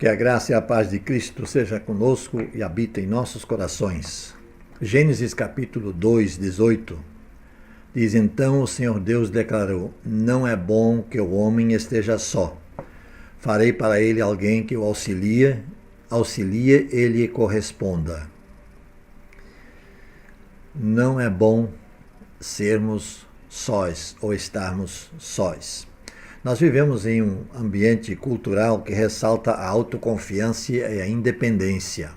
a graça e a paz de Cristo seja conosco e habite em nossos corações. Gênesis capítulo 2, 18, diz: Então o Senhor Deus declarou: Não é bom que o homem esteja só. Farei para ele alguém que o auxilie e lhe corresponda. Não é bom sermos sós ou estarmos sós. Nós vivemos em um ambiente cultural que ressalta a autoconfiança e a independência.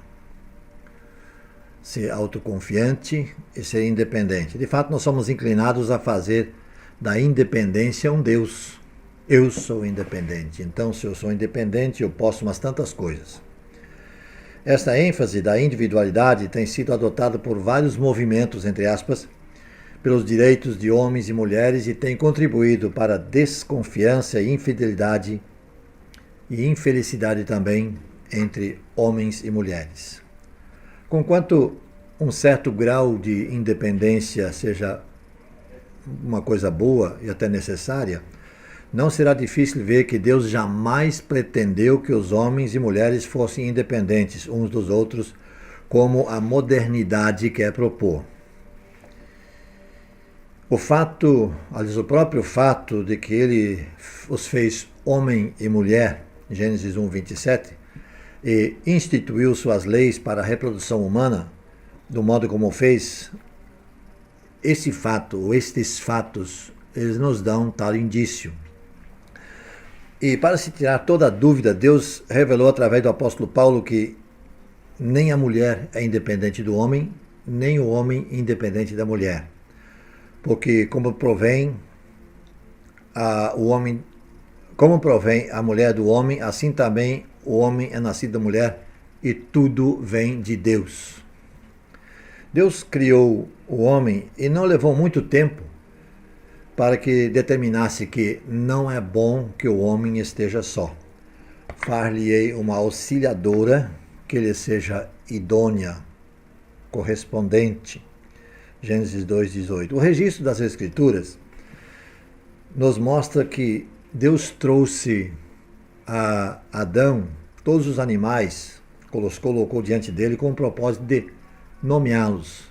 Ser autoconfiante e ser independente. De fato, nós somos inclinados a fazer da independência um Deus. Eu sou independente, então se eu sou independente, eu posso umas tantas coisas. Esta ênfase da individualidade tem sido adotada por vários movimentos, entre aspas, pelos direitos de homens e mulheres e tem contribuído para a desconfiança e infidelidade e infelicidade também entre homens e mulheres. Conquanto um certo grau de independência seja uma coisa boa e até necessária, não será difícil ver que Deus jamais pretendeu que os homens e mulheres fossem independentes uns dos outros, como a modernidade quer propor. O próprio fato de que ele os fez homem e mulher, Gênesis 1, 27, e instituiu suas leis para a reprodução humana, do modo como fez, esse fato, ou estes fatos, eles nos dão tal indício. E para se tirar toda a dúvida, Deus revelou através do apóstolo Paulo que nem a mulher é independente do homem, nem o homem independente da mulher. Porque como provém a mulher do homem, assim também o homem é nascido da mulher e tudo vem de Deus. Deus criou o homem e não levou muito tempo para que determinasse que não é bom que o homem esteja só. Far-lhe-ei uma auxiliadora que lhe seja idônea, correspondente. Gênesis 2, 18. O registro das Escrituras nos mostra que Deus trouxe a Adão todos os animais, colocou diante dele com o propósito de nomeá-los.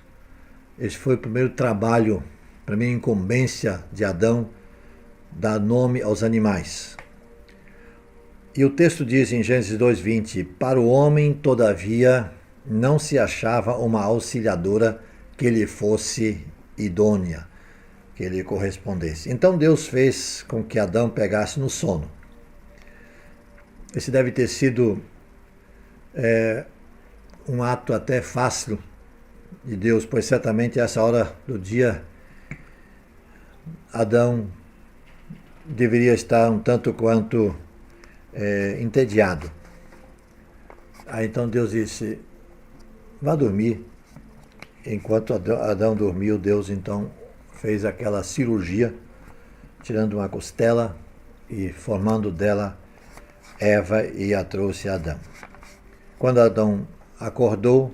Esse foi o primeiro trabalho, a primeira incumbência de Adão, dar nome aos animais. E o texto diz em Gênesis 2:20: Para o homem, todavia, não se achava uma auxiliadora que lhe fosse idônea, que lhe correspondesse. Então Deus fez com que Adão pegasse no sono. Esse deve ter sido um ato até fácil de Deus, pois certamente a essa hora do dia Adão deveria estar um tanto quanto entediado. Aí então Deus disse: vá dormir. Enquanto Adão dormiu, Deus então fez aquela cirurgia, tirando uma costela e formando dela Eva e a trouxe a Adão. Quando Adão acordou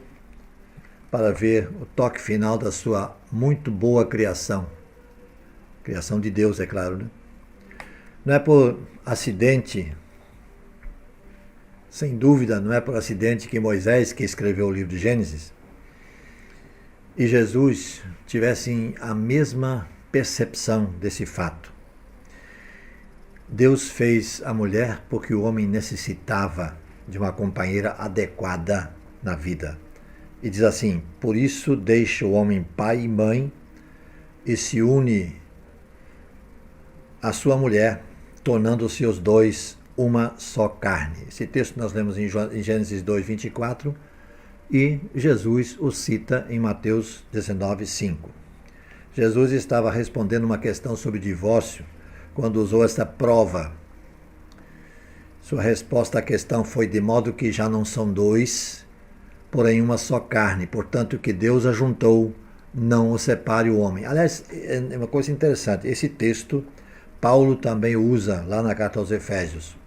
para ver o toque final da sua muito boa criação de Deus, é claro, né? Não é por acidente, sem dúvida, não é por acidente que Moisés, que escreveu o livro de Gênesis, e Jesus tivessem a mesma percepção desse fato. Deus fez a mulher porque o homem necessitava de uma companheira adequada na vida. E diz assim: por isso deixa o homem pai e mãe e se une à sua mulher, tornando-se os dois uma só carne. Esse texto nós lemos em Gênesis 2, 24, e Jesus o cita em Mateus 19, 5. Jesus estava respondendo uma questão sobre divórcio quando usou esta prova. Sua resposta à questão foi: de modo que já não são dois, porém uma só carne. Portanto, o que Deus ajuntou, não o separe o homem. Aliás, é uma coisa interessante. Esse texto, Paulo também usa lá na carta aos Efésios.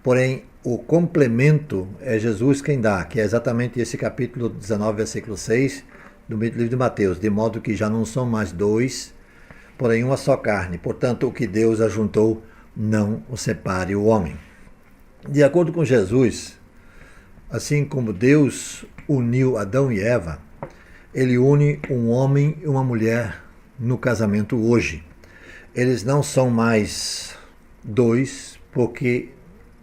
Porém, o complemento é Jesus quem dá, que é exatamente esse capítulo 19, versículo 6 do livro de Mateus. De modo que já não são mais dois, porém uma só carne. Portanto, o que Deus ajuntou, não o separe o homem. De acordo com Jesus, Assim como Deus uniu Adão e Eva, ele une um homem e uma mulher no casamento hoje. Eles não são mais dois, porque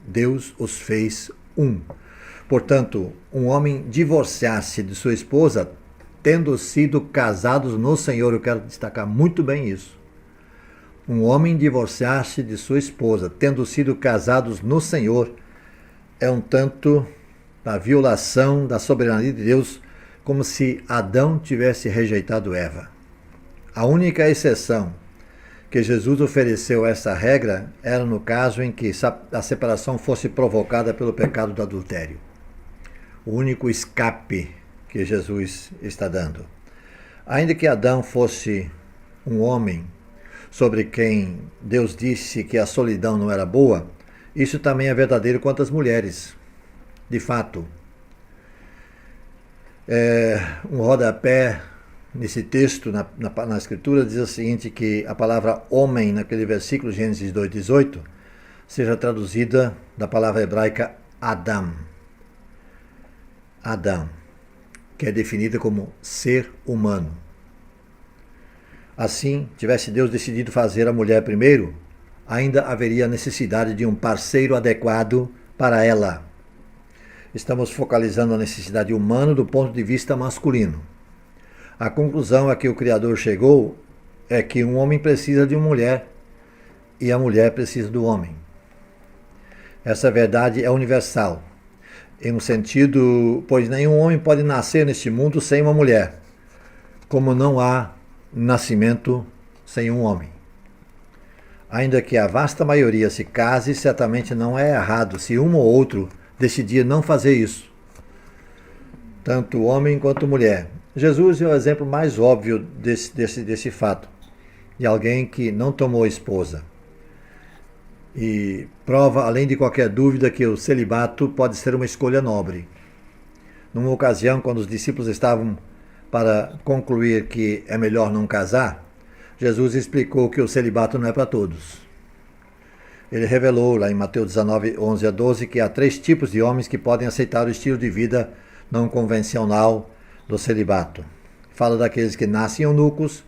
Deus os fez um. Portanto, um homem divorciar-se de sua esposa, tendo sido casados no Senhor, eu quero destacar muito bem isso. Um homem divorciar-se de sua esposa, tendo sido casados no Senhor, é um tanto da violação da soberania de Deus, como se Adão tivesse rejeitado Eva. A única exceção que Jesus ofereceu a essa regra era no caso em que a separação fosse provocada pelo pecado do adultério. O único escape que Jesus está dando. Ainda que Adão fosse um homem sobre quem Deus disse que a solidão não era boa, isso também é verdadeiro quanto às mulheres. De fato, um rodapé nesse texto, na escritura, diz o seguinte, que a palavra homem, naquele versículo, Gênesis 2,18, seja traduzida da palavra hebraica Adam. Adam, que é definida como ser humano. Assim, tivesse Deus decidido fazer a mulher primeiro, ainda haveria necessidade de um parceiro adequado para ela. Estamos focalizando a necessidade humana do ponto de vista masculino. A conclusão a que o Criador chegou é que um homem precisa de uma mulher e a mulher precisa do homem. Essa verdade é universal, em um sentido, pois nenhum homem pode nascer neste mundo sem uma mulher, como não há nascimento sem um homem. Ainda que a vasta maioria se case, certamente não é errado se um ou outro decidir não fazer isso. Tanto homem quanto mulher. Jesus é o exemplo mais óbvio desse fato, de alguém que não tomou esposa. E prova, além de qualquer dúvida, que o celibato pode ser uma escolha nobre. Numa ocasião, quando os discípulos estavam para concluir que é melhor não casar, Jesus explicou que o celibato não é para todos. Ele revelou lá em Mateus 19, 11 a 12, que há 3 tipos de homens que podem aceitar o estilo de vida não convencional do celibato. Fala daqueles que nascem eunucos.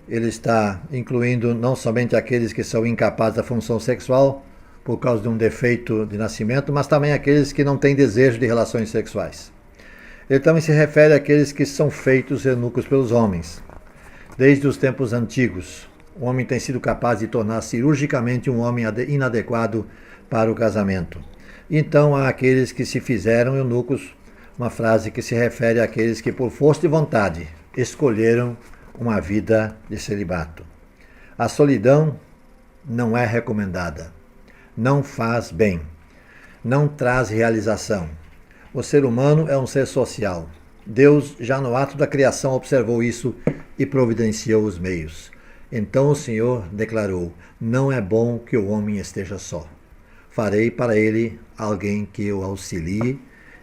Ele está incluindo não somente aqueles que são incapazes da função sexual por causa de um defeito de nascimento, mas também aqueles que não têm desejo de relações sexuais. Ele também se refere àqueles que são feitos eunucos pelos homens. Desde os tempos antigos, o homem tem sido capaz de tornar cirurgicamente um homem inadequado para o casamento. Então há aqueles que se fizeram eunucos, uma frase que se refere àqueles que por força de vontade escolheram uma vida de celibato. A solidão não é recomendada, não faz bem, não traz realização. O ser humano é um ser social. Deus, já no ato da criação, observou isso e providenciou os meios. Então o Senhor declarou: não é bom que o homem esteja só. Farei para ele alguém que o auxilie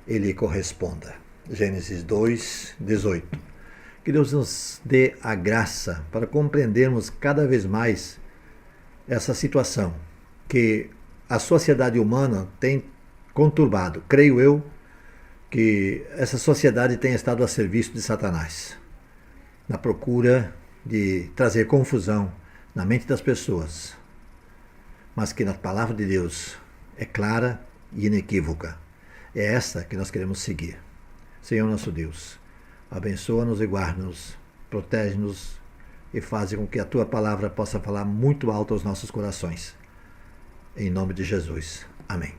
e lhe corresponda. Gênesis 2, 18. Que Deus nos dê a graça para compreendermos cada vez mais essa situação que a sociedade humana tem conturbado. Creio eu que essa sociedade tem estado a serviço de Satanás, na procura de trazer confusão na mente das pessoas, mas que na palavra de Deus é clara e inequívoca. É essa que nós queremos seguir. Senhor nosso Deus, abençoa-nos e guarda-nos, protege-nos e faz com que a Tua palavra possa falar muito alto aos nossos corações. Em nome de Jesus. Amém.